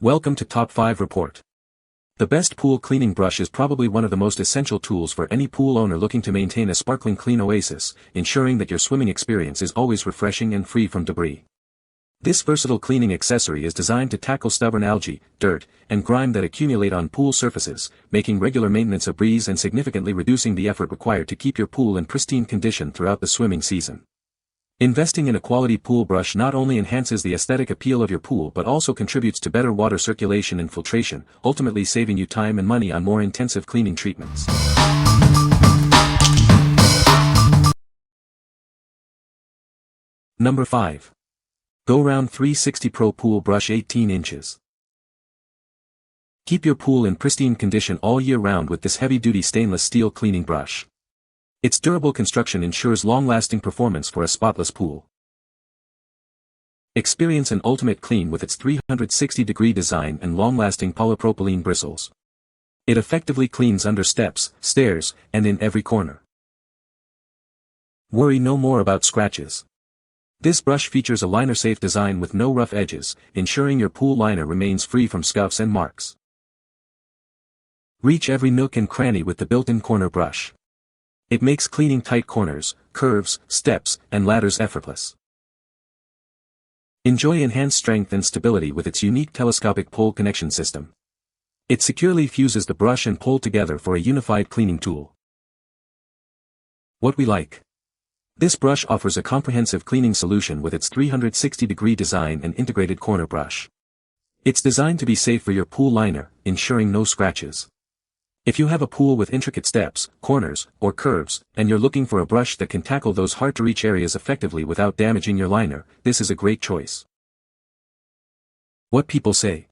Welcome to Top 5 Report. The best pool cleaning brush is probably one of the most essential tools for any pool owner looking to maintain a sparkling clean oasis, ensuring that your swimming experience is always refreshing and free from debris. This versatile cleaning accessory is designed to tackle stubborn algae, dirt, and grime that accumulate on pool surfaces, making regular maintenance a breeze and significantly reducing the effort required to keep your pool in pristine condition throughout the swimming season. Investing in a quality pool brush not only enhances the aesthetic appeal of your pool but also contributes to better water circulation and filtration, ultimately saving you time and money on more intensive cleaning treatments. Number 5. GoRound 360 Pro Pool Brush 18 inches. Keep your pool in pristine condition all year round with this heavy-duty stainless steel cleaning brush. Its durable construction ensures long-lasting performance for a spotless pool. Experience an ultimate clean with its 360-degree design and long-lasting polypropylene bristles. It effectively cleans under steps, stairs, and in every corner. Worry no more about scratches. This brush features a liner-safe design with no rough edges, ensuring your pool liner remains free from scuffs and marks. Reach every nook and cranny with the built-in corner brush. It makes cleaning tight corners, curves, steps, and ladders effortless. Enjoy enhanced strength and stability with its unique telescopic pole connection system. It securely fuses the brush and pole together for a unified cleaning tool. What we like. This brush offers a comprehensive cleaning solution with its 360-degree design and integrated corner brush. It's designed to be safe for your pool liner, ensuring no scratches. If you have a pool with intricate steps, corners, or curves, and you're looking for a brush that can tackle those hard-to-reach areas effectively without damaging your liner, this is a great choice. What people say.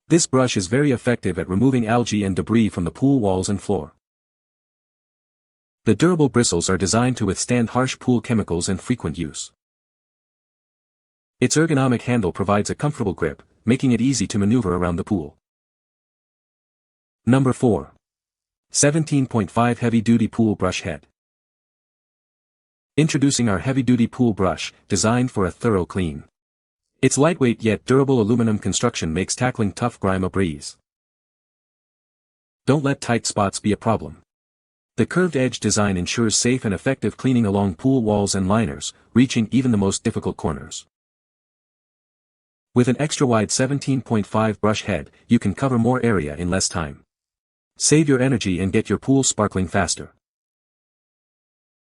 This brush is very effective at removing algae and debris from the pool walls and floor. The durable bristles are designed to withstand harsh pool chemicals and frequent use. Its ergonomic handle provides a comfortable grip, making it easy to maneuver around the pool. Number 4. 17.5 Heavy-Duty Pool Brush Head. Introducing our heavy-duty pool brush, designed for a thorough clean. Its lightweight yet durable aluminum construction makes tackling tough grime a breeze. Don't let tight spots be a problem. The curved edge design ensures safe and effective cleaning along pool walls and liners, reaching even the most difficult corners. With an extra-wide 17.5 brush head, you can cover more area in less time. Save your energy and get your pool sparkling faster.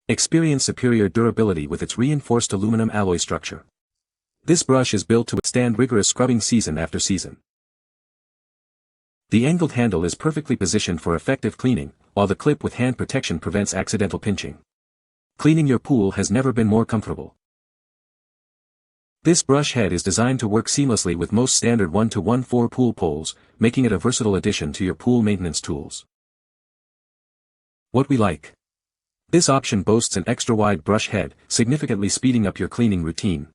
Experience superior durability with its reinforced aluminum alloy structure. This brush is built to withstand rigorous scrubbing season after season. The angled handle is perfectly positioned for effective cleaning, while the clip with hand protection prevents accidental pinching. Cleaning your pool has never been more comfortable. This brush head is designed to work seamlessly with most standard 1-to-1-4 pool poles, making it a versatile addition to your pool maintenance tools. What we like. This option boasts an extra-wide brush head, significantly speeding up your cleaning routine.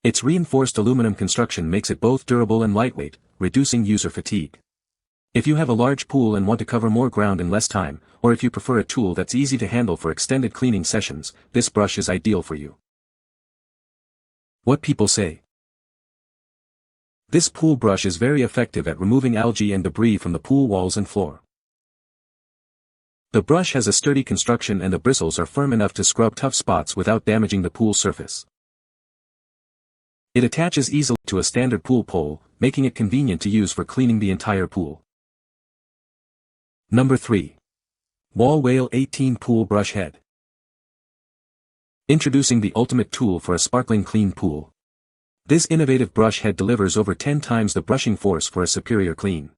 Its reinforced aluminum construction makes it both durable and lightweight, reducing user fatigue. If you have a large pool and want to cover more ground in less time, or if you prefer a tool that's easy to handle for extended cleaning sessions, this brush is ideal for you. What people say. This pool brush is very effective at removing algae and debris from the pool walls and floor. The brush has a sturdy construction and the bristles are firm enough to scrub tough spots without damaging the pool surface. It attaches easily to a standard pool pole, making it convenient to use for cleaning the entire pool. Number 3. Wall Whale 18 Pool Brush Head. Introducing the ultimate tool for a sparkling clean pool. This innovative brush head delivers over 10 times the brushing force for a superior clean.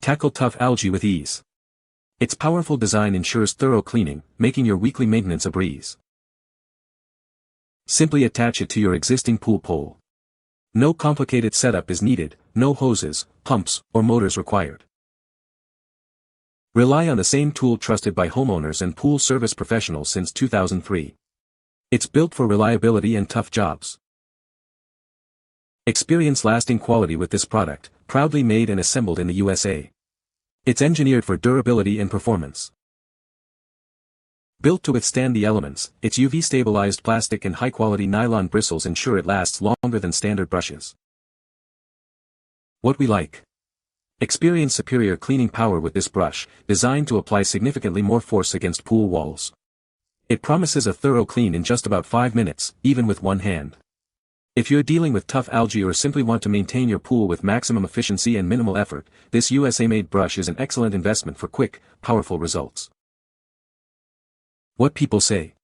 Tackle tough algae with ease. Its powerful design ensures thorough cleaning, making your weekly maintenance a breeze. Simply attach it to your existing pool pole. No complicated setup is needed, no hoses, pumps, or motors required. Rely on the same tool trusted by homeowners and pool service professionals since 2003. It's built for reliability and tough jobs. Experience lasting quality with this product, proudly made and assembled in the USA. It's engineered for durability and performance. Built to withstand the elements, its UV-stabilized plastic and high-quality nylon bristles ensure it lasts longer than standard brushes. What we like. Experience superior cleaning power with this brush, designed to apply significantly more force against pool walls. It promises a thorough clean in just about 5 minutes, even with one hand. If you're dealing with tough algae or simply want to maintain your pool with maximum efficiency and minimal effort, this USA-made brush is an excellent investment for quick, powerful results. What people say.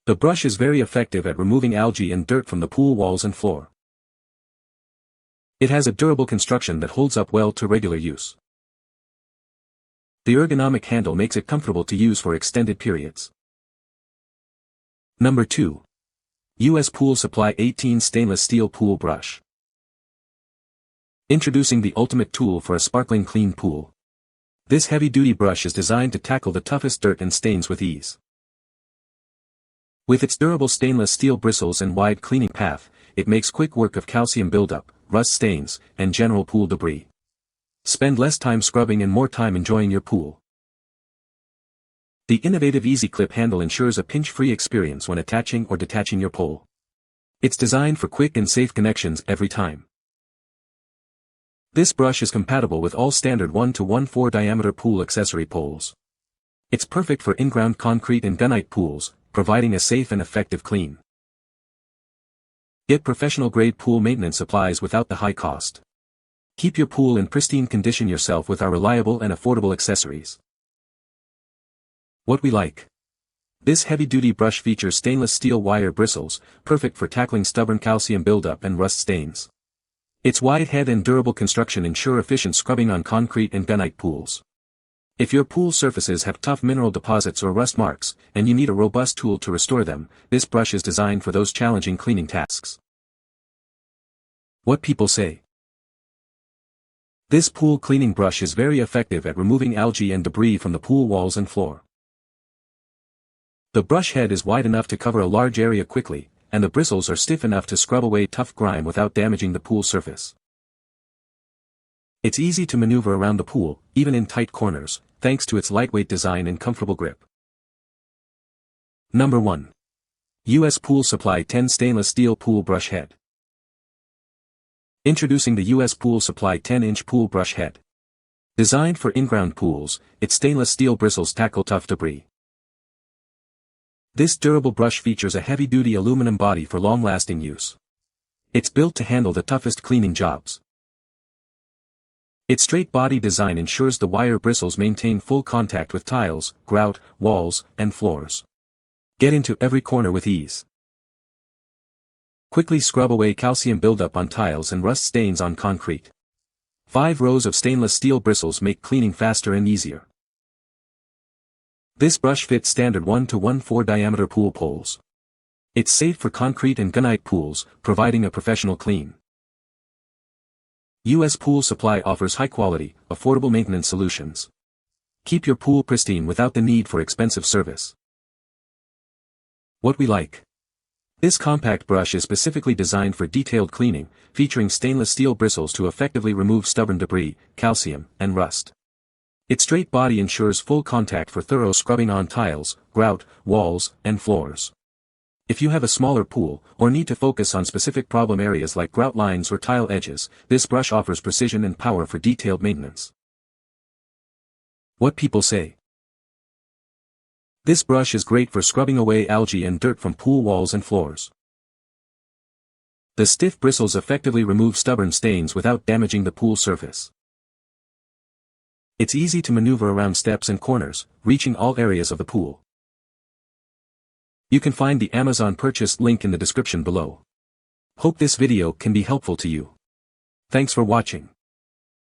The brush is very effective at removing algae and dirt from the pool walls and floor. It has a durable construction that holds up well to regular use. The ergonomic handle makes it comfortable to use for extended periods. Number 2. US Pool Supply 18 Stainless Steel Pool Brush. Introducing the ultimate tool for a sparkling clean pool. This heavy-duty brush is designed to tackle the toughest dirt and stains with ease. With its durable stainless steel bristles and wide cleaning path, it makes quick work of calcium buildup, rust stains, and general pool debris. Spend less time scrubbing and more time enjoying your pool. The innovative Easy Clip handle ensures a pinch-free experience when attaching or detaching your pole. It's designed for quick and safe connections every time. This brush is compatible with all standard 1 to 1/4 diameter pool accessory poles. It's perfect for in-ground concrete and gunite pools, providing a safe and effective clean. Get professional-grade pool maintenance supplies without the high cost. Keep your pool in pristine condition yourself with our reliable and affordable accessories. What we like. This heavy-duty brush features stainless steel wire bristles, perfect for tackling stubborn calcium buildup and rust stains. Its wide head and durable construction ensure efficient scrubbing on concrete and gunite pools. If your pool surfaces have tough mineral deposits or rust marks, and you need a robust tool to restore them, this brush is designed for those challenging cleaning tasks. What people say. This pool cleaning brush is very effective at removing algae and debris from the pool walls and floor. The brush head is wide enough to cover a large area quickly, and the bristles are stiff enough to scrub away tough grime without damaging the pool surface. It's easy to maneuver around the pool, even in tight corners, thanks to its lightweight design and comfortable grip. Number 1. US Pool Supply 10 Stainless Steel Pool Brush Head. Introducing the US Pool Supply 10-inch Pool Brush Head. Designed for in-ground pools, its stainless steel bristles tackle tough debris. This durable brush features a heavy-duty aluminum body for long-lasting use. It's built to handle the toughest cleaning jobs. Its straight body design ensures the wire bristles maintain full contact with tiles, grout, walls, and floors. Get into every corner with ease. Quickly scrub away calcium buildup on tiles and rust stains on concrete. 5 rows of stainless steel bristles make cleaning faster and easier. This brush fits standard 1 to 1/4 diameter pool poles. It's safe for concrete and gunite pools, providing a professional clean. US Pool Supply offers high-quality, affordable maintenance solutions. Keep your pool pristine without the need for expensive service. What we like. This compact brush is specifically designed for detailed cleaning, featuring stainless steel bristles to effectively remove stubborn debris, calcium, and rust. Its straight body ensures full contact for thorough scrubbing on tiles, grout, walls, and floors. If you have a smaller pool, or need to focus on specific problem areas like grout lines or tile edges, this brush offers precision and power for detailed maintenance. What people say. This brush is great for scrubbing away algae and dirt from pool walls and floors. The stiff bristles effectively remove stubborn stains without damaging the pool surface. It's easy to maneuver around steps and corners, reaching all areas of the pool. You can find the Amazon purchase link in the description below. Hope this video can be helpful to you. Thanks for watching.